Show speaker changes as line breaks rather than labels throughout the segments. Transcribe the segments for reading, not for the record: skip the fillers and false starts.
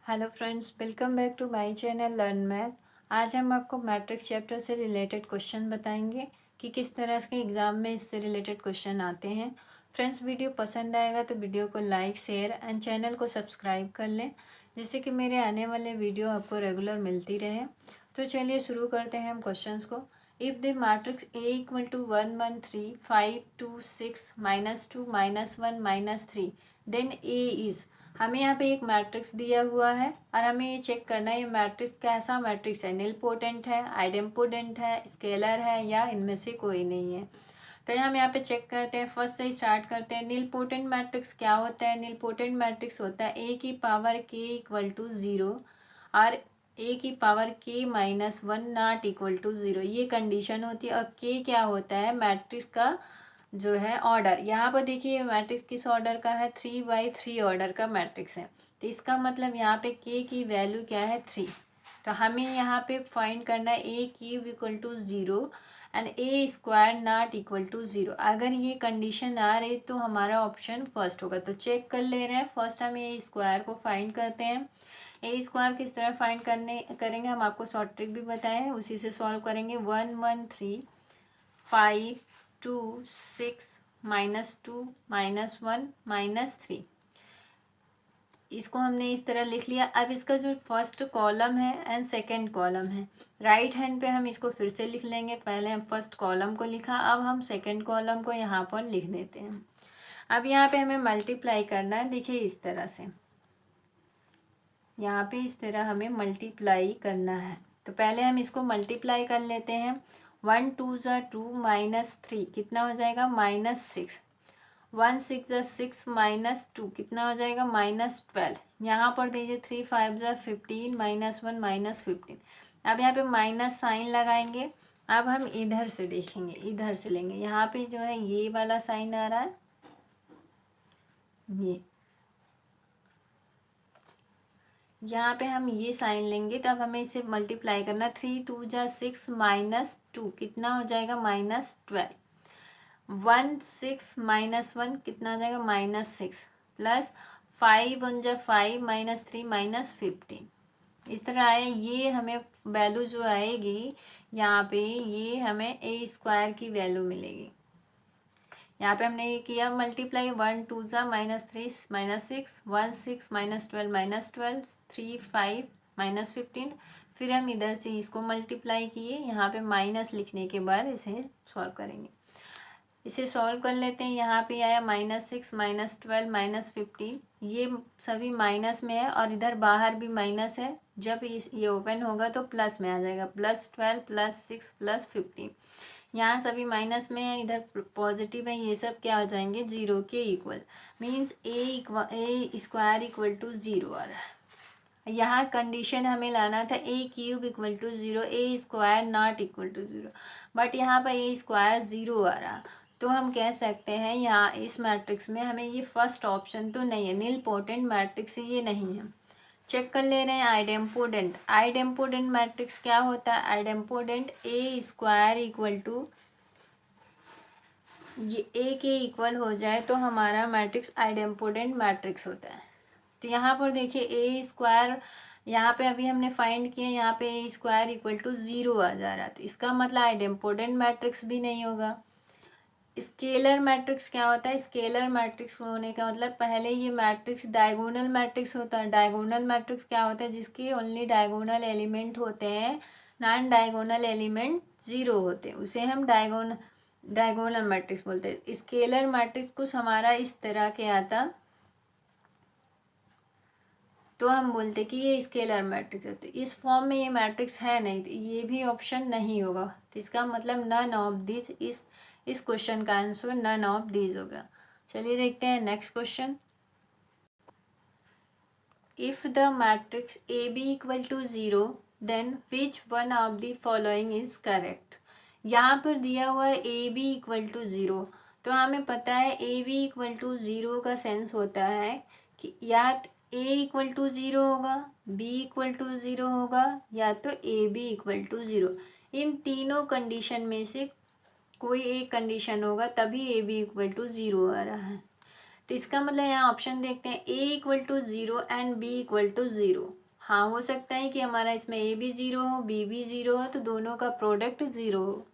Hello friends, welcome back to my channel learn math. आज हम आपको मैट्रिक्स चैप्टर से रिलेटेड क्वेश्चन बताएंगे कि किस तरह के एग्ज़ाम में इससे रिलेटेड क्वेश्चन आते हैं। फ्रेंड्स, वीडियो पसंद आएगा तो वीडियो को लाइक शेयर एंड चैनल को सब्सक्राइब कर लें, जिससे कि मेरे आने वाले वीडियो आपको रेगुलर मिलती रहे। तो चलिए शुरू करते हैं हम क्वेश्चंस को। If the matrix A equal to 1 1 3 5 2 6 -2 -1 -3 then A is. हमें यहाँ पे एक मैट्रिक्स दिया हुआ है और हमें ये चेक करना है ये मैट्रिक्स कैसा मैट्रिक्स है, निलपोटेंट है, आइडेम्पोटेंट है, स्केलर है या इनमें से कोई नहीं है। तो हम यहाँ पे चेक करते हैं। फर्स्ट से स्टार्ट करते हैं। निलपोटेंट मैट्रिक्स क्या होता है? निलपोटेंट मैट्रिक्स होता है ए की पावर k इक्वल टू 0 और ए की power k -1 not equal to 0, ये कंडीशन होती है। और k क्या होता है? मैट्रिक्स का जो है ऑर्डर। यहाँ पर देखिए मैट्रिक्स किस ऑर्डर का है? 3/3 ऑर्डर का मैट्रिक्स है। तो इसका मतलब यहाँ पे k की वैल्यू क्या है? 3। तो हमें यहाँ पे फाइंड करना है a cube equal to 0 and a square not equal to 0। अगर ये कंडीशन आ रही तो हमारा ऑप्शन फर्स्ट होगा। तो चेक कर ले रहे हैं। फर्स्ट हम ए स्क्वायर को फाइंड करते हैं। ए स्क्वायर किस तरह फाइंड करेंगे हम आपको शॉर्ट ट्रिक भी बताए हैं, उसी से सॉल्व करेंगे। 1 1 3 5 2 6 -2 -1 -3, इसको हमने इस तरह लिख लिया। अब इसका जो फर्स्ट कॉलम है एंड सेकंड कॉलम है, राइट हैंड पे हम इसको फिर से लिख लेंगे। पहले हम फर्स्ट कॉलम को लिखा, अब हम सेकंड कॉलम को यहाँ पर लिख देते हैं। अब यहाँ पे हमें मल्टीप्लाई करना है। देखिए इस तरह से, यहाँ पे इस तरह हमें मल्टीप्लाई करना है। तो पहले हम इसको मल्टीप्लाई कर लेते हैं। 1 2 ज़ा 2 -3 कितना हो जाएगा? -6। 1 6 ज़ा 6 -2 कितना हो जाएगा? -12। यहाँ पर दीजिए 3 5 ज़ा 15 -1 -15। अब यहाँ पे माइनस साइन लगाएंगे। अब हम इधर से देखेंगे, इधर से लेंगे। यहाँ पे जो है ये वाला साइन आ रहा है, ये यहाँ पे हम ये साइन लेंगे। तब हमें इसे मल्टीप्लाई करना। 3 2 ज़ा 6 -2 कितना हो जाएगा? -12। 1 6 -1 कितना हो जाएगा? -6 प्लस 5 1 ज़ा 5 -3 -15। इस तरह आए। ये हमें वैल्यू जो आएगी यहाँ पे, ये हमें ए स्क्वायर की वैल्यू मिलेगी। यहाँ पे हमने ये किया मल्टीप्लाई। 1 2 ज़ा -3 -6 1 6 -12 -12 3 5 -15। फिर हम इधर से इसको मल्टीप्लाई किए। यहाँ पे माइनस लिखने के बाद इसे सॉल्व करेंगे। इसे सॉल्व कर लेते हैं। यहाँ पे आया -6 -12 -15, ये सभी माइनस में है और इधर बाहर भी माइनस है। जब ये ओपन होगा तो प्लस में आ जाएगा। +12 +6 +15, यहाँ सभी माइनस में है, इधर पॉजिटिव है। ये सब क्या हो जाएंगे? 0 के इक्वल। Means a square equal to 0 आ रहा है। यहाँ कंडीशन हमें लाना था a cube equal to 0, a square not equal to 0, but यहाँ पर ए स्क्वायर 0 आ रहा। तो हम कह सकते हैं यहाँ इस मैट्रिक्स में हमें ये फर्स्ट ऑप्शन तो नहीं है, निलपोटेंट मैट्रिक्स ये नहीं है। चेक कर ले रहे हैं आइडेम्पोटेंट। आइडेम्पोटेंट मैट्रिक्स क्या होता है? Idempotent A square equal to, ये ए के इक्वल हो जाए तो हमारा मैट्रिक्स आइडेम्पोटेंट मैट्रिक्स होता है। तो यहाँ पर देखिए ए स्क्वायर, यहाँ पे अभी हमने फाइंड किया, यहाँ पे ए स्क्वायर इक्वल टू 0 आ जा रहा। तो इसका मतलब आइडेम्पोटेंट मैट्रिक्स भी नहीं होगा। स्केलर मैट्रिक्स क्या होता है? स्केलर मैट्रिक्स होने का मतलब पहले ये मैट्रिक्स डायगोनल मैट्रिक्स होता है। डायगोनल मैट्रिक्स क्या होता है? जिसके ओनली डायगोनल एलिमेंट होते हैं, नॉन डायगोनल एलिमेंट 0 होते हैं, उसे हम डायगोनल मैट्रिक्स बोलते हैं। स्केलर मैट्रिक्स कुछ हमारा इस तरह के आता तो हम बोलते कि ये स्केलर मैट्रिक्स होते। इस फॉर्म में ये मैट्रिक्स है नहीं, तो ये भी ऑप्शन नहीं होगा। तो इसका मतलब नन ऑफ दिस, इस क्वेश्चन का आंसर नन ऑफ दिस होगा। चलिए देखते हैं next question. If the matrix A B equal to 0 then which one of the following is correct. यहाँ पर दिया हुआ है ए बी इक्वल टू 0, तो हमें पता है ए बी इक्वल टू 0 का सेंस होता है कि या ए इक्वल टू 0 होगा, बी इक्वल टू 0 होगा, या तो ए बी इक्वल टू 0। इन तीनों कंडीशन में से कोई एक कंडीशन होगा, तभी ए बी इक्वल टू 0 आ रहा है। तो इसका मतलब यहाँ ऑप्शन देखते हैं, a equal to zero and b equal to zero. हाँ, हो सकता है कि हमारा इसमें ए भी ज़ीरो हो, बी भी ज़ीरो हो, तो दोनों का प्रोडक्ट ज़ीरो हो।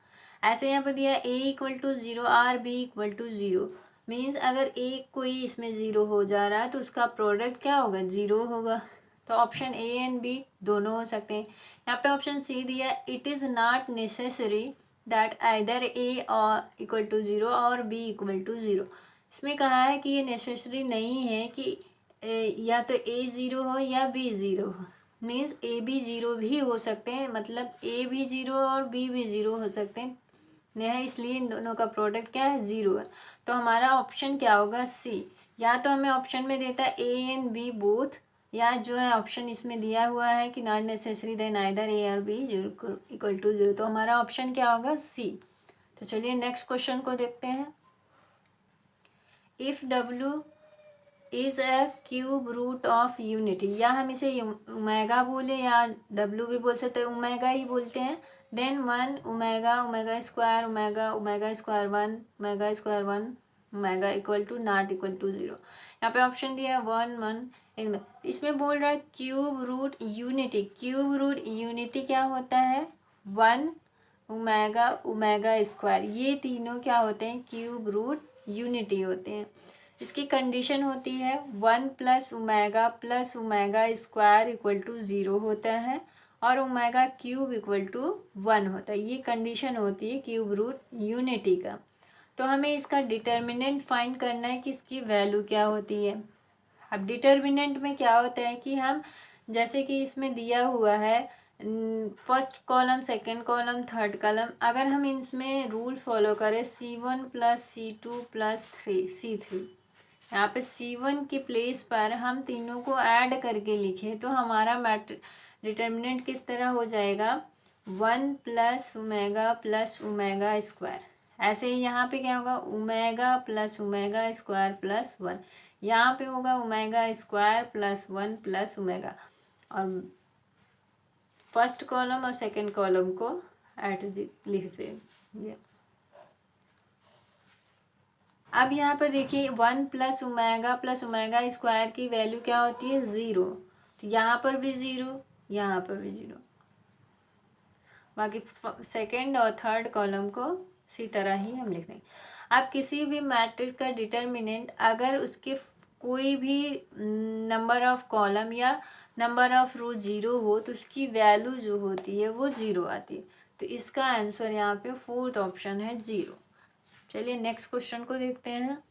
ऐसे यहाँ पर दिया a equal to zero or b equal to zero, means अगर एक कोई इसमें ज़ीरो हो जा रहा है तो उसका प्रोडक्ट क्या होगा, ज़ीरो होगा। तो ऑप्शन ए एंड बी दोनों हो सकते हैं। यहाँ पे ऑप्शन सी दिया, it is not necessary that either A or equal to zero or B equal to zero. इसमें कहा है कि ये नेसेसरी नहीं है कि या तो ए ज़ीरो हो या बी ज़ीरो हो, मीन्स ए बी ज़ीरो भी हो सकते हैं, मतलब ए भी ज़ीरो और बी भी ज़ीरो हो सकते हैं, नहीं, इसलिए इन दोनों का प्रोडक्ट क्या है, ज़ीरो है। तो हमारा ऑप्शन क्या होगा, सी। या तो हमें ऑप्शन में देता है ए एंड बी बोथ, या जो है ऑप्शन इसमें दिया हुआ है कि not necessary then either A और बी इक्वल टू ज़ीरो, तो हमारा ऑप्शन क्या होगा, सी। तो चलिए नेक्स्ट क्वेश्चन को देखते हैं। If W is a cube root of unity, या हम इसे ओमेगा बोले या डब्ल्यू भी बोल सकते हैं, ओमेगा ही बोलते हैं। Then one omega omega square omega omega square one omega square one omega equal to not equal to zero. यहाँ पे ऑप्शन दिया वन वन, इसमें बोल रहा है cube root unity. Cube root unity क्या होता है, वन ओमेगा ओमेगा स्क्वायर, ये तीनों क्या होते हैं, क्यूब रूट यूनिटी होते हैं। इसकी कंडीशन होती है one plus omega square equal to zero होता है और omega cube equal to one होता है। ये कंडीशन होती है क्यूब रूट यूनिटी का। तो हमें इसका डिटर्मिनेंट फाइंड करना है कि इसकी वैल्यू क्या होती है। अब डिटर्मिनेंट में क्या होता है कि हम, जैसे कि इसमें दिया हुआ है first column second column third column, अगर हम इसमें रूल फॉलो करें C1 plus C2 plus C3, यहाँ पे C1 के प्लेस पर हम तीनों को ऐड करके लिखें तो हमारा डिटर्मिनेंट किस तरह हो जाएगा, वन प्लस ओमेगा स्क्वायर। ऐसे ही यहाँ पे क्या होगा, omega plus omega square plus one, यहाँ पे होगा omega square plus one plus omega, और फर्स्ट कॉलम और सेकंड कॉलम को ऐड लिख दें। अब यहाँ पर देखिए वन प्लस ओमेगा स्क्वायर की वैल्यू क्या होती है, ज़ीरो। तो यहाँ पर भी ज़ीरो, यहाँ पर भी ज़ीरो, बाकी सेकंड और थर्ड कॉलम को इसी तरह ही हम लिख देंगे। अब किसी भी मैट्रिक्स का डिटर्मिनेंट अगर उसके कोई भी नंबर ऑफ कॉलम या नंबर ऑफ रो ज़ीरो हो तो उसकी वैल्यू जो होती है वो ज़ीरो आती है। तो इसका आंसर यहाँ पे फोर्थ ऑप्शन है, ज़ीरो। चलिए नेक्स्ट क्वेश्चन को देखते हैं।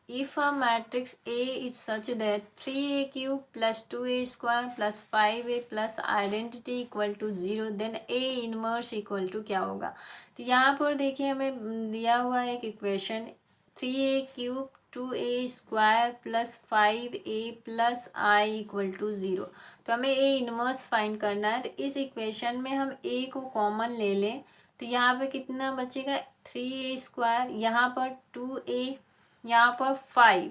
If a matrix A is such that 3A cube plus 2A square plus 5A plus identity equal to 0, then A inverse equal to क्या होगा। तो यहाँ पर देखिए हमें दिया हुआ है एक equation, 3A cube 2A square plus 5A plus I equal to 0। तो हमें A इनवर्स फाइंड करना है। तो इस इक्वेशन में हम A को कॉमन ले लें तो यहाँ पे कितना बचेगा, 3A स्क्वायर, यहाँ पर 2A, यहाँ पर 5,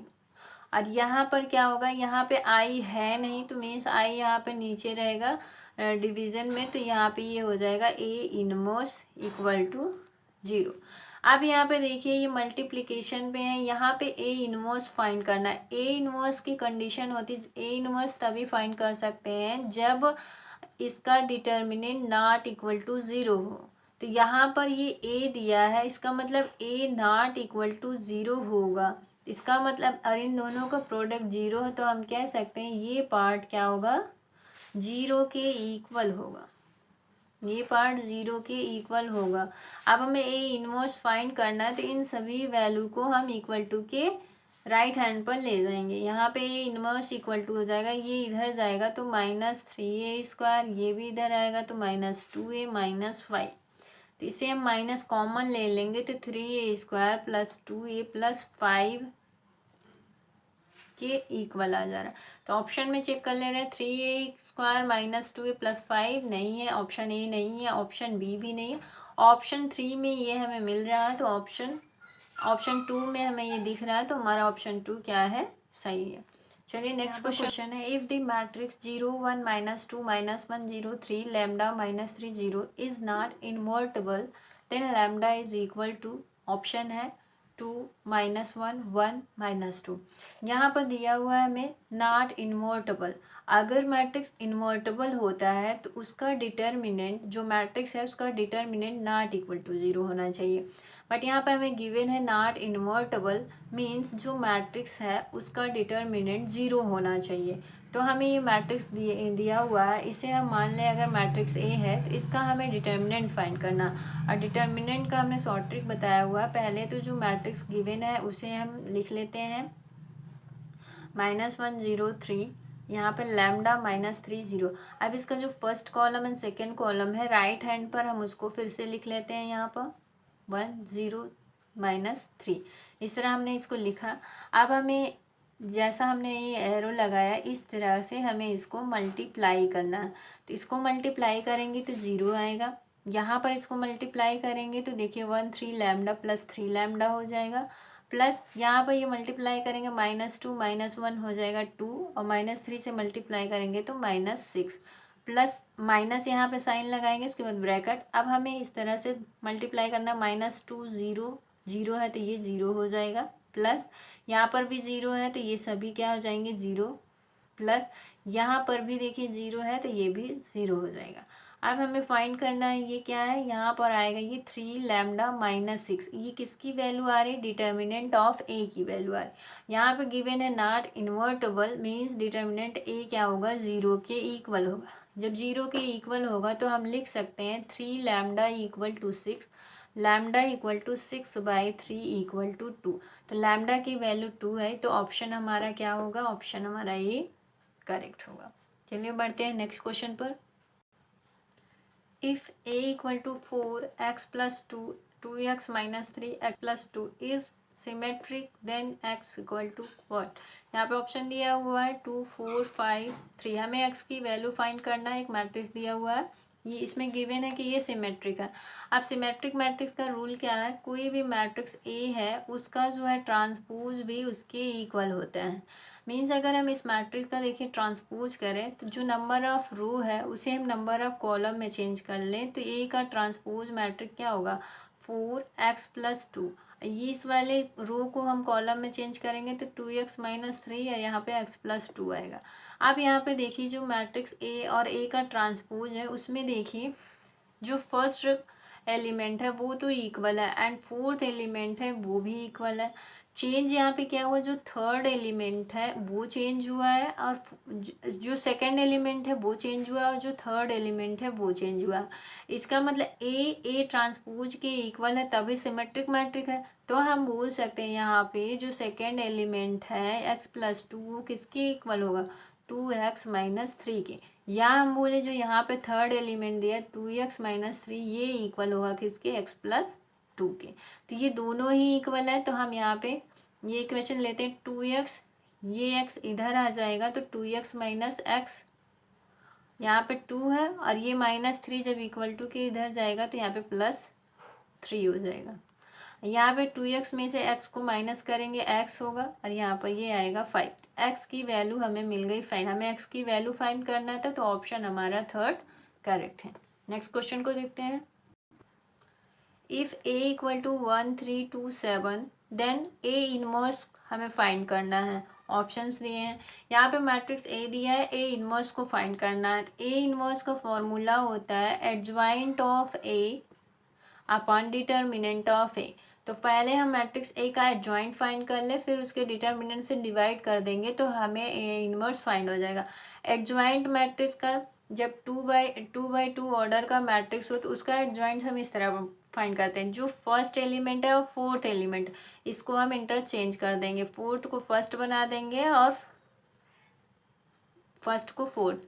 और यहाँ पर क्या होगा, यहाँ पे आई है नहीं तो मीन्स आई यहाँ पे नीचे रहेगा डिवीज़न में, तो यहाँ पे ये हो जाएगा ए इनवर्स इक्वल टू 0। अब यहाँ पे देखिए ये मल्टीप्लिकेशन पे है, यहाँ पे ए इनवर्स फाइंड करना है। ए इनवर्स की कंडीशन होती है, ए इनवर्स तभी फाइंड कर सकते हैं जब इसका डिटर्मिनेंट नॉट इक्वल टू 0 हो। तो यहाँ पर ये ए दिया है, इसका मतलब ए नॉट इक्वल टू 0 होगा। इसका मतलब और इन दोनों का प्रोडक्ट 0 है तो हम कह सकते हैं ये पार्ट क्या होगा, 0 के इक्वल होगा। ये पार्ट 0 के इक्वल होगा। अब हमें ए इनवर्स फाइंड करना है तो इन सभी वैल्यू को हम इक्वल टू के राइट हैंड पर ले जाएंगे। यहाँ पे ए इनवर्स इक्वल टू हो जाएगा, ये इधर जाएगा तो -3A स्क्वायर, ये भी इधर आएगा तो -2A -5। तो इसे हम माइनस कॉमन ले लेंगे तो 3A square plus 2A plus 5 के इक्वल आ जा रहा है। तो ऑप्शन में चेक कर ले रहे हैं, 3A square minus 2A plus 5 नहीं है, ऑप्शन ए नहीं है, ऑप्शन बी भी नहीं है, ऑप्शन 3 में ये हमें मिल रहा है, तो ऑप्शन 2 में हमें ये दिख रहा है, तो हमारा ऑप्शन 2 क्या है, सही है। चलिए नेक्स्ट क्वेश्चन है, if the matrix 0 1 -2 -1 0 3 lambda -3 0 is not invertible then lambda is equal to, option है 2 -1 1 -2। यहाँ पर दिया हुआ है हमें नॉट इन्वर्टेबल। अगर मैट्रिक्स इन्वर्टेबल होता है तो उसका डिटर्मिनेंट, जो मैट्रिक्स है उसका डिटर्मिनेंट नॉट इक्वल टू 0 होना चाहिए। बट यहाँ पर हमें गिवन है नॉट इन्वर्टेबल, मीन्स जो मैट्रिक्स है उसका डिटर्मिनेंट 0 होना चाहिए। तो हमें ये मैट्रिक्स दिया हुआ है, इसे हम मान लें अगर मैट्रिक्स ए है तो इसका हमें डिटर्मिनेंट फाइंड करना। और डिटर्मिनेंट का हमने शॉर्ट ट्रिक बताया हुआ है। पहले तो जो मैट्रिक्स गिवन है उसे हम लिख लेते हैं -1 0 3, यहाँ पे लैम्डा -3 0। अब इसका जो first column and second column है राइट हैंड पर हम उसको फिर से लिख लेते हैं, यहाँ पर 1 0 -3। इस तरह हमने इसको लिखा। अब हमें जैसा हमने ये एरो लगाया इस तरह से हमें इसको मल्टीप्लाई करना है। तो इसको मल्टीप्लाई करेंगे तो 0 आएगा। यहाँ पर इसको मल्टीप्लाई करेंगे तो देखिए 1 3 लैम्डा प्लस 3 लैम्डा हो जाएगा, प्लस यहाँ पर ये मल्टीप्लाई करेंगे -2 -1 हो जाएगा 2, और -3 से मल्टीप्लाई करेंगे तो -6, प्लस माइनस यहाँ पे साइन लगाएंगे, उसके बाद ब्रैकेट। अब हमें इस तरह से मल्टीप्लाई करना, -2 0 0 है तो ये 0 हो जाएगा, प्लस यहाँ पर भी 0 है तो ये सभी क्या हो जाएंगे 0, प्लस यहाँ पर भी देखिए 0 है तो ये भी 0 हो जाएगा। अब हमें फाइंड करना है ये क्या है, यहाँ पर आएगा ये 3 लैम्डा -6। ये किसकी वैल्यू आ रही है, डिटर्मिनेंट ऑफ ए की वैल्यू आ रही है। यहाँ पे गिवन है नॉट इन्वर्टेबल, मीन्स डिटर्मिनेंट ए क्या होगा, 0 के इक्वल होगा। जब 0 के इक्वल होगा तो हम लिख सकते हैं 3 lambda equal to 6, lambda equal to 6/3 equal to 2। तो लैम्डा की वैल्यू 2 है, तो ऑप्शन हमारा क्या होगा, ऑप्शन हमारा ये करेक्ट होगा। चलिए बढ़ते हैं नेक्स्ट क्वेश्चन पर। If a equal to 4x plus 2 2x minus 3x plus 2 is symmetric, then x equal to what? यहाँ पे ऑप्शन दिया हुआ है 2 4 5 3। हमें x की वैल्यू फाइंड करना है। एक मैट्रिक्स दिया हुआ है, ये इसमें गिवन है कि ये सिमेट्रिक है। अब सिमेट्रिक मैट्रिक्स का रूल क्या है, कोई भी मैट्रिक्स ए है उसका जो है ट्रांसपोज भी उसके इक्वल होता है। मीन्स अगर हम इस मैट्रिक्स का देखिए ट्रांसपोज करें तो जो नंबर ऑफ रो है उसे हम नंबर ऑफ कॉलम में चेंज कर लें, तो ए का ट्रांसपोज मैट्रिक क्या होगा, 4x प्लस 2। ये इस वाले रो को हम कॉलम में चेंज करेंगे तो 2x माइनस 3 है, यहाँ पे x प्लस 2 आएगा। अब यहाँ पे देखिए जो मैट्रिक्स ए और ए का ट्रांसपोज है उसमें देखिए जो फर्स्ट एलिमेंट है वो तो इक्वल है एंड फोर्थ एलिमेंट है वो भी इक्वल है। चेंज यहाँ पे क्या हुआ, जो थर्ड एलिमेंट है वो चेंज हुआ है, और जो सेकंड एलिमेंट है वो चेंज हुआ है, और जो थर्ड एलिमेंट है वो चेंज हुआ है। इसका मतलब ए ट्रांसपोज के इक्वल है तभी सिमेट्रिक मैट्रिक है। तो हम बोल सकते हैं यहाँ पे जो सेकंड एलिमेंट है x प्लस 2 वो किसके इक्वल होगा, 2x माइनस 3 के। या हम बोले जो यहाँ पे थर्ड एलिमेंट दिया 2x माइनस 3 ये इक्वल होगा किसके, x प्लस 2 के। तो ये दोनों ही इक्वल है, तो हम यहाँ पे ये इक्वेशन लेते हैं 2x, ये x इधर आ जाएगा तो 2x माइनस x, यहाँ पे 2 है और ये -3 जब इक्वल टू के इधर जाएगा तो यहाँ पे +3 हो जाएगा। यहाँ पे 2x में से x को माइनस करेंगे x होगा, और यहाँ पर ये आएगा 5। x की वैल्यू हमें मिल गई 5। हमें x की वैल्यू फाइंड करना था तो ऑप्शन हमारा थर्ड करेक्ट है। नेक्स्ट क्वेश्चन को देखते हैं। If a equal to 1 3 2 7 then a inverse हमें फाइंड करना है। ऑप्शंस दिए हैं यहाँ पे, मैट्रिक्स ए दिया है, ए इनवर्स को फाइंड करना है। ए इनवर्स का फॉर्मूला होता है adjoint of A upon determinant of A. तो पहले हम मैट्रिक्स ए का एडजॉइंट फाइंड कर ले, फिर उसके डिटर्मिनेंट से डिवाइड कर देंगे तो हमें ए इनवर्स फाइंड हो जाएगा। एडजॉइंट मैट्रिक्स का जब 2 बाई 2 ऑर्डर का मैट्रिक्स हो तो उसका एडजॉइंट हम इस तरह फाइंड करते हैं, जो फर्स्ट एलिमेंट है और फोर्थ एलिमेंट इसको हम इंटरचेंज कर देंगे, फोर्थ को फर्स्ट बना देंगे और फर्स्ट को फोर्थ,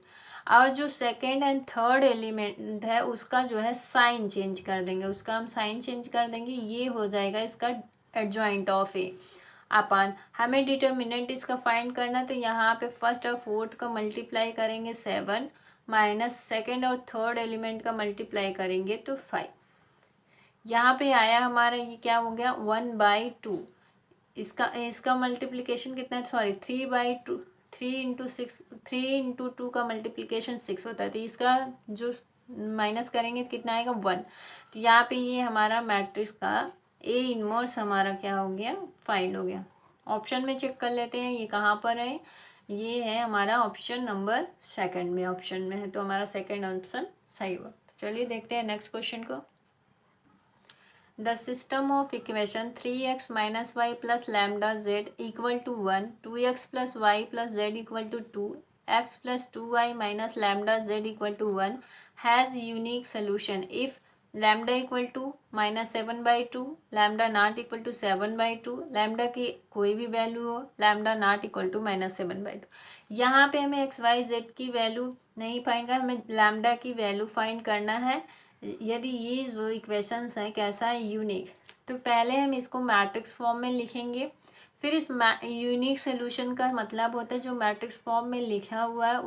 और जो सेकेंड एंड थर्ड एलिमेंट है उसका जो है साइन चेंज कर देंगे, उसका हम साइन चेंज कर देंगे, ये हो जाएगा इसका एडजॉइंट ऑफ ए अपन। हमें डिटर्मिनेंट इसका फाइंड करना, तो यहाँ पे फर्स्ट और फोर्थ का मल्टीप्लाई करेंगे 7 माइनस सेकेंड और थर्ड एलिमेंट का मल्टीप्लाई करेंगे तो 5। यहाँ पे आया हमारा ये क्या हो गया 1/2। इसका मल्टीप्लिकेशन कितना है, सॉरी 3/2, 3 इंटू 2 का मल्टीप्लिकेशन 6 होता है, तो इसका जो माइनस करेंगे कितना आएगा 1। तो यहाँ पे ये हमारा मैट्रिक्स का ए इनवर्स हमारा क्या हो गया, फाइंड हो गया। ऑप्शन में चेक कर लेते हैं ये कहाँ पर है, ये है हमारा ऑप्शन नंबर सेकंड में, ऑप्शन में है, तो हमारा सेकंड ऑप्शन सही हुआ। तो चलिए देखते हैं नेक्स्ट क्वेश्चन को। The system of equation 3x minus y plus lambda z equal to 1, 2x plus y plus z equal to 2, x plus 2y minus lambda z equal to 1 has unique solution if lambda equal to -7/2, lambda not equal to 7/2, lambda की कोई भी value हो, lambda not equal to -7/2। यहाँ पे हमें x y Z की value नहीं find करना, हमें लैम्डा की वैल्यू फाइंड करना है। यदि ये जो इक्वेशंस हैं कैसा है, यूनिक, तो पहले हम इसको मैट्रिक्स फॉर्म में लिखेंगे। फिर इस यूनिक सोल्यूशन का मतलब होता है जो मैट्रिक्स फॉर्म में लिखा हुआ है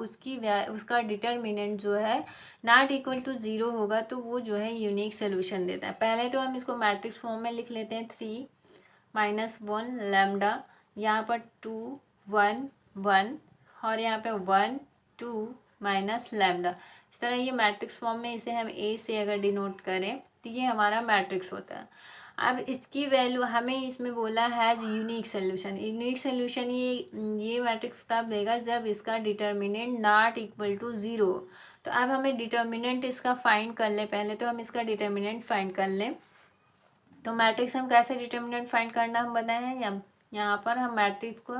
उसका डिटर्मिनेंट जो है नॉट इक्वल टू 0 होगा, तो वो जो है यूनिक सोल्यूशन देता है। पहले तो हम इसको मैट्रिक्स फॉर्म में लिख लेते हैं, 3 - 1 लैम्डा, यहाँ पर 2 1 1 और यहाँ पे 1 2 माइनस लैम्डा। इस तरह ये मैट्रिक्स फॉर्म में इसे हम ए से अगर डिनोट करें तो ये हमारा मैट्रिक्स होता है। अब इसकी वैल्यू हमें इसमें बोला has unique solution. Unique solution ये मैट्रिक्स तब देगा जब इसका डिटर्मिनेंट नॉट इक्वल टू 0। तो अब हमें डिटर्मिनेंट इसका फाइंड कर ले, पहले तो हम इसका डिटर्मिनेंट फाइंड कर लें। तो मैट्रिक्स हम कैसे डिटर्मिनेंट फाइंड करना हम बताए हैं, यहाँ पर हम मैट्रिक्स को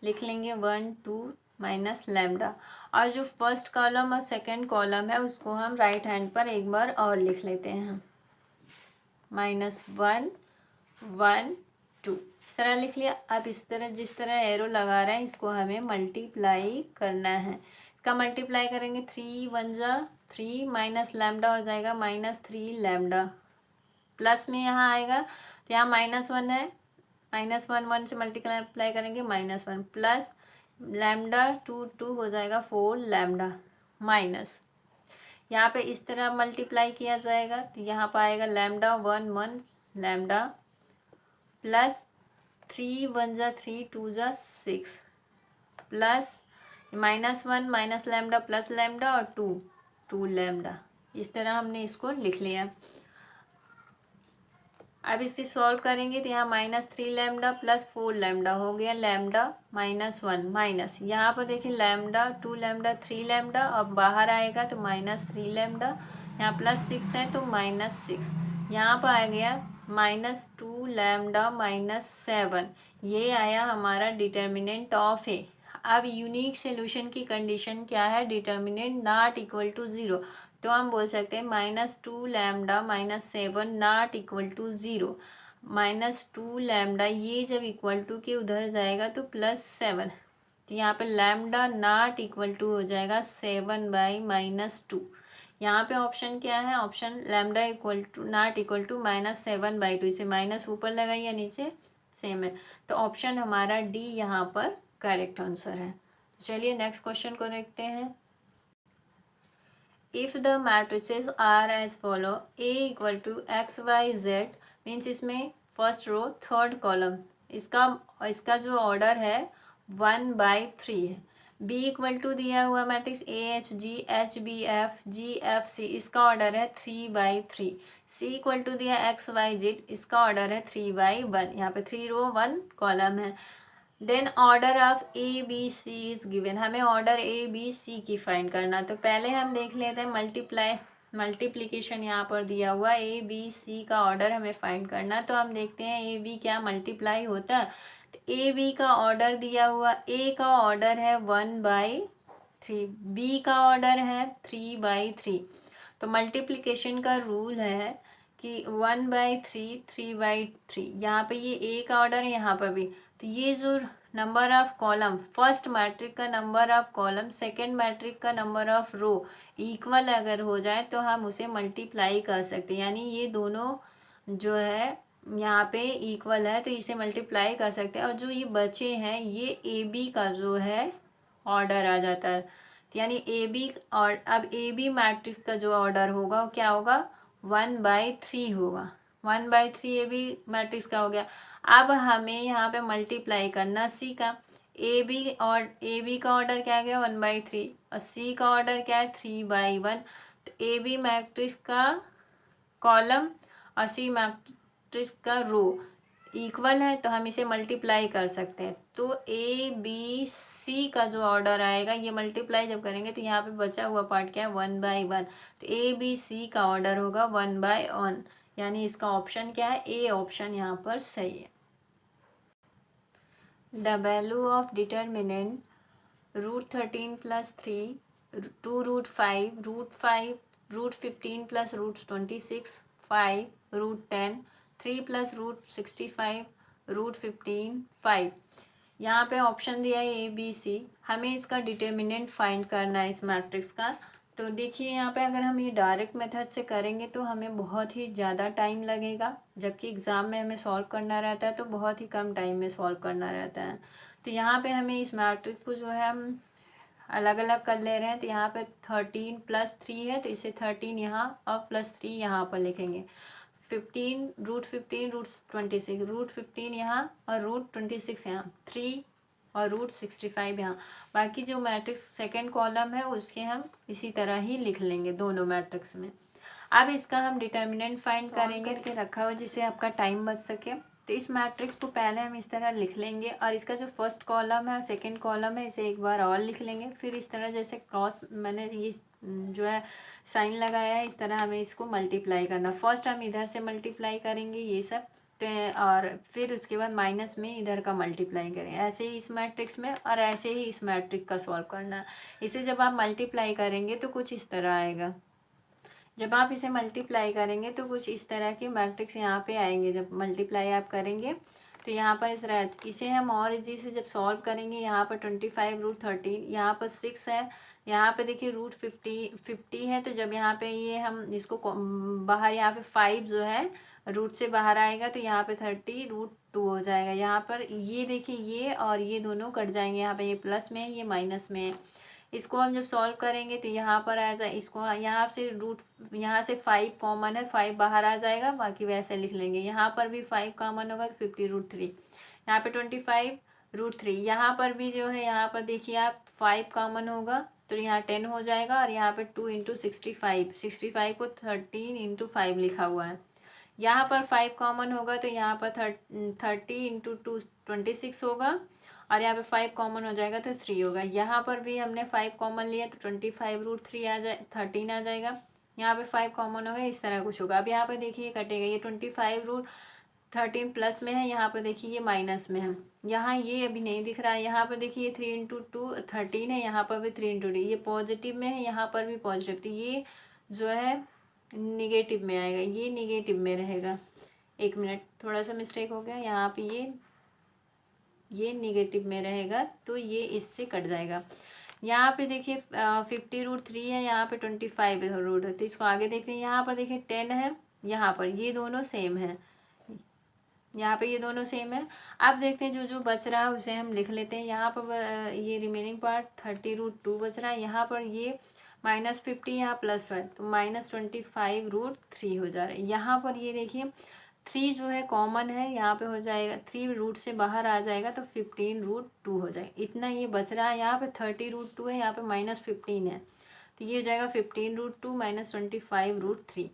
लिख लेंगे 1 2 माइनस लैम्डा, और जो फर्स्ट कॉलम और सेकंड कॉलम है उसको हम राइट हैंड पर एक बार और लिख लेते हैं, -1 1 2, इस तरह लिख लिया। अब इस तरह जिस तरह एरो लगा रहे हैं इसको हमें मल्टीप्लाई करना है। इसका मल्टीप्लाई करेंगे 3 1 जा 3 माइनस लैम्डा हो जाएगा -3 लैम्डा, प्लस में यहाँ आएगा तो यहाँ -1 है, -1 1 से मल्टीप्लाई करेंगे -1 प्लस लैम्डा 2 2 हो जाएगा 4 लैम्डा माइनस, यहाँ पे इस तरह मल्टीप्लाई किया जाएगा तो यहाँ पर आएगा लैम्डा 1 1 लैम्डा प्लस 3 1 जा 3 2 जा 6 plus -1 minus lambda plus lambda और 2 2 लैम्डा। इस तरह हमने इसको लिख लिया। अब इसे सॉल्व करेंगे तो यहाँ -3 लैम्डा प्लस 4 लैम्डा हो गया, लैम्डा -1 माइनस, यहाँ पर देखिए लैम्डा 2 लैम्डा 3 लैम्डा, अब बाहर आएगा तो -3 लैम्डा, यहाँ +6 है तो -6, यहाँ पर आ गया -2 लैम्डा -7, ये आया हमारा डिटर्मिनेंट ऑफ ए। अब यूनिक सोल्यूशन की कंडीशन क्या है, डिटर्मिनेंट नॉट इक्वल टू 0, तो हम बोल सकते हैं -2 lambda -7 not equal to 0, -2 lambda ये जब इक्वल टू के उधर जाएगा तो +7, तो यहाँ पे लैम्डा नॉट इक्वल टू हो जाएगा 7/-2। यहाँ पे ऑप्शन क्या है, option lambda equal to not equal to -7/2, इसे माइनस ऊपर लगाइए नीचे सेम है, तो ऑप्शन हमारा डी यहाँ पर करेक्ट आंसर है। चलिए नेक्स्ट क्वेश्चन को देखते हैं। If the matrices are as follow, A equal to x y z, means इसमें फर्स्ट रो थर्ड कॉलम, इसका जो ऑर्डर है 1/3 है। बी इक्वल टू दिया हुआ matrix A H G H B F G F C, इसका order है 3/3। C equal to दिया एक्स वाई जेड, इसका ऑर्डर है 3/1, यहाँ पे 3 रो 1 कॉलम है। Then order of A B C is given, हमें ऑर्डर ए बी सी की फाइंड करना। तो पहले हम देख लेते हैं मल्टीप्लिकेशन यहाँ पर दिया हुआ ए बी सी का ऑर्डर हमें फाइंड करना। तो हम देखते हैं ए बी क्या मल्टीप्लाई होता है, तो ए बी का ऑर्डर दिया हुआ, ए का ऑर्डर है 1/3, बी का ऑर्डर है 3/3। तो मल्टीप्लिकेशन का रूल है कि 1/3 3/3, यहाँ पे ये ए का ऑर्डर है, यहाँ पर भी, तो ये जो number of column, first matrix का number of column second matrix का नंबर ऑफ रो इक्वल अगर हो जाए तो हम उसे मल्टीप्लाई कर सकते हैं, यानी ये दोनों जो है यहाँ पे इक्वल है तो इसे मल्टीप्लाई कर सकते हैं। और जो ये बचे हैं ये ए बी का जो है ऑर्डर आ जाता है, यानी ए बी, और अब ए बी मैट्रिक्स का जो ऑर्डर होगा वो क्या होगा 1/3 होगा, 1/3 ए बी मैट्रिक्स का हो गया। अब हमें यहाँ पे मल्टीप्लाई करना सी का, ए बी और ए बी का ऑर्डर क्या गया 1/3 और सी का ऑर्डर क्या है 3/1, तो ए बी मैट्रिक्स का कॉलम और सी मैट्रिक्स का रो इक्वल है तो हम इसे मल्टीप्लाई कर सकते हैं। तो ए बी सी का जो ऑर्डर आएगा ये मल्टीप्लाई जब करेंगे तो यहाँ पे बचा हुआ पार्ट क्या है 1/1। तो ए बी सी का ऑर्डर होगा 1/1, यानी इसका ऑप्शन क्या है, ए ऑप्शन यहाँ पर सही है। The value of determinant √13 + 3, 2√5, √5, √15 + √26, 5, √10, 3 + √65, √15, 5। यहाँ पे ऑप्शन दिया है ए बी सी। हमें इसका डिटर्मिनेंट फाइंड करना है इस मैट्रिक्स का। तो देखिए यहाँ पे अगर हम ये डायरेक्ट मेथड से करेंगे तो हमें बहुत ही ज़्यादा टाइम लगेगा, जबकि एग्ज़ाम में हमें सॉल्व करना रहता है तो बहुत ही कम टाइम में सॉल्व करना रहता है। तो यहाँ पे हमें इस मैट्रिक्स को जो है हम अलग अलग कर ले रहे हैं। तो यहाँ पे 13 + 3 है तो इसे 13 यहाँ और +3 यहाँ पर लिखेंगे। 15, √15, √26, √15 यहाँ और √26 यहाँ, 3 और √65 यहाँ। बाकी जो मैट्रिक्स सेकेंड कॉलम है उसके हम इसी तरह ही लिख लेंगे दोनों मैट्रिक्स में। अब इसका हम डिटर्मिनेंट फाइंड करेंगे करके रखा हुआ जिससे आपका टाइम बच सके। तो इस मैट्रिक्स को पहले हम इस तरह लिख लेंगे और इसका जो फर्स्ट कॉलम है और सेकंड कॉलम है इसे एक बार और लिख लेंगे। फिर इस तरह जैसे क्रॉस मैंने ये जो है साइन लगाया है इस तरह हमें इसको मल्टीप्लाई करना। फर्स्ट हम इधर से मल्टीप्लाई करेंगे ये सब, तो और फिर उसके बाद माइनस में इधर का मल्टीप्लाई करें। ऐसे ही इस मैट्रिक्स में और ऐसे ही इस मैट्रिक्स का सॉल्व करना। इसे जब आप मल्टीप्लाई करेंगे तो कुछ इस तरह आएगा। जब आप इसे मल्टीप्लाई करेंगे तो कुछ इस तरह के मैट्रिक्स यहाँ पे आएंगे। जब मल्टीप्लाई आप करेंगे तो यहाँ पर इस तरह इसे हम और इजी से जब सॉल्व करेंगे। यहाँ पर 25 √13, यहाँ पर 6 है, यहाँ पे देखिए √50 है। तो जब यहाँ पे ये हम इसको बाहर यहाँ पे 5 जो है रूट से बाहर आएगा तो यहाँ पे 30 √2 हो जाएगा। यहाँ पर ये देखिए ये और ये दोनों कट जाएंगे, यहाँ पे ये प्लस में है ये माइनस में है। इसको हम जब सॉल्व करेंगे तो यहाँ पर आ जाए, इसको यहाँ से यहाँ से 5 कॉमन है, 5 बाहर आ जाएगा, बाकी वैसे लिख लेंगे। यहाँ पर भी 5 कॉमन होगा तो 50 √3, यहाँ पे 25 √3, यहाँ पर भी जो है यहाँ पर देखिए आप 5 कॉमन होगा तो यहाँ 10 हो जाएगा और यहाँ पे 2 × 65, 65 को 13 × 5 लिखा हुआ है। यहाँ पर 5 कॉमन होगा तो यहाँ पर 30 × 2 26 होगा और यहाँ पे 5 कॉमन हो जाएगा तो 3 होगा। यहाँ पर भी हमने 5 कॉमन लिया तो 25 √3 आ जाए 13 आ जाएगा। यहाँ पे 5 कॉमन होगा, इस तरह कुछ होगा। अब यहाँ पे देखिए कटेगा, ये 25 √13 प्लस में है, यहाँ पर देखिए ये माइनस में है। यहाँ ये अभी नहीं दिख रहा है। यहाँ पर देखिए 3 × 2 13 है, यहाँ पर भी 3 × 2 ये पॉजिटिव में है, यहाँ पर भी पॉजिटिव। तो ये जो है निगेटिव में आएगा, ये निगेटिव में रहेगा। एक मिनट, थोड़ा सा मिस्टेक हो गया, यहाँ पे ये निगेटिव में रहेगा तो ये इससे कट जाएगा। यहाँ पे देखिए 50 √3 है, यहाँ पे 25 है तो इसको आगे देखते हैं। यहाँ पर देखिए 10 है, यहाँ पर ये दोनों सेम है, यहाँ पे ये दोनों सेम है। अब देखते हैं जो जो बच रहा है उसे हम लिख लेते हैं। यहाँ पर ये रिमेनिंग पार्ट 30 √2 बच रहा है। यहाँ पर ये -50 यहाँ +1 तो -25 √3 हो जा रहा है। यहाँ पर ये देखिए 3 जो है कॉमन है, यहाँ पे हो जाएगा 3 रूट से बाहर आ जाएगा तो 15 √2 हो जाएगा। इतना ये बच रहा है। यहाँ पे 30 √2 है, यहाँ पे -15 है तो ये हो जाएगा 15 √2 -25 √3।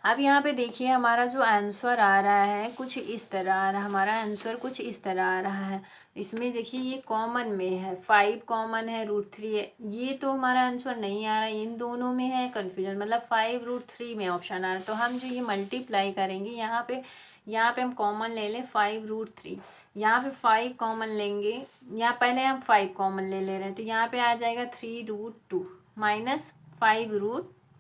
अब यहाँ पे देखिए हमारा जो आंसर आ रहा है कुछ इस तरह आ रहा है। हमारा आंसर कुछ इस तरह आ रहा है। इसमें देखिए ये कॉमन में है, 5 कॉमन है, √3 है। ये तो हमारा आंसर नहीं आ रहा है, इन दोनों में है कन्फ्यूजन, मतलब 5 √3 में ऑप्शन आ रहा है। तो हम जो ये मल्टीप्लाई करेंगे यहाँ पे हम कॉमन ले लें 5 √3, यहाँ पे 5 कॉमन लेंगे। यहाँ पहले हम 5 कॉमन ले रहे हैं तो यहाँ पे आ जाएगा 3 √2 -5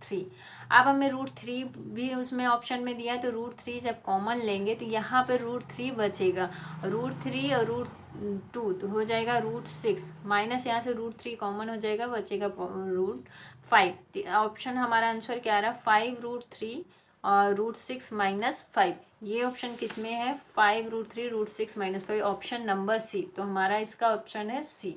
√3। अब हमें √3 भी उसमें ऑप्शन में दिया है तो √3 जब कॉमन लेंगे तो यहाँ पे √3 बचेगा, √3 और √2 तो हो जाएगा √6 माइनस यहाँ से √3 कॉमन हो जाएगा, बचेगा √5। ऑप्शन हमारा आंसर क्या आ रहा है 5 √3 और √6 -5। ये ऑप्शन किस में है 5 √3 √6 -5, ऑप्शन नंबर सी। तो हमारा इसका ऑप्शन है सी।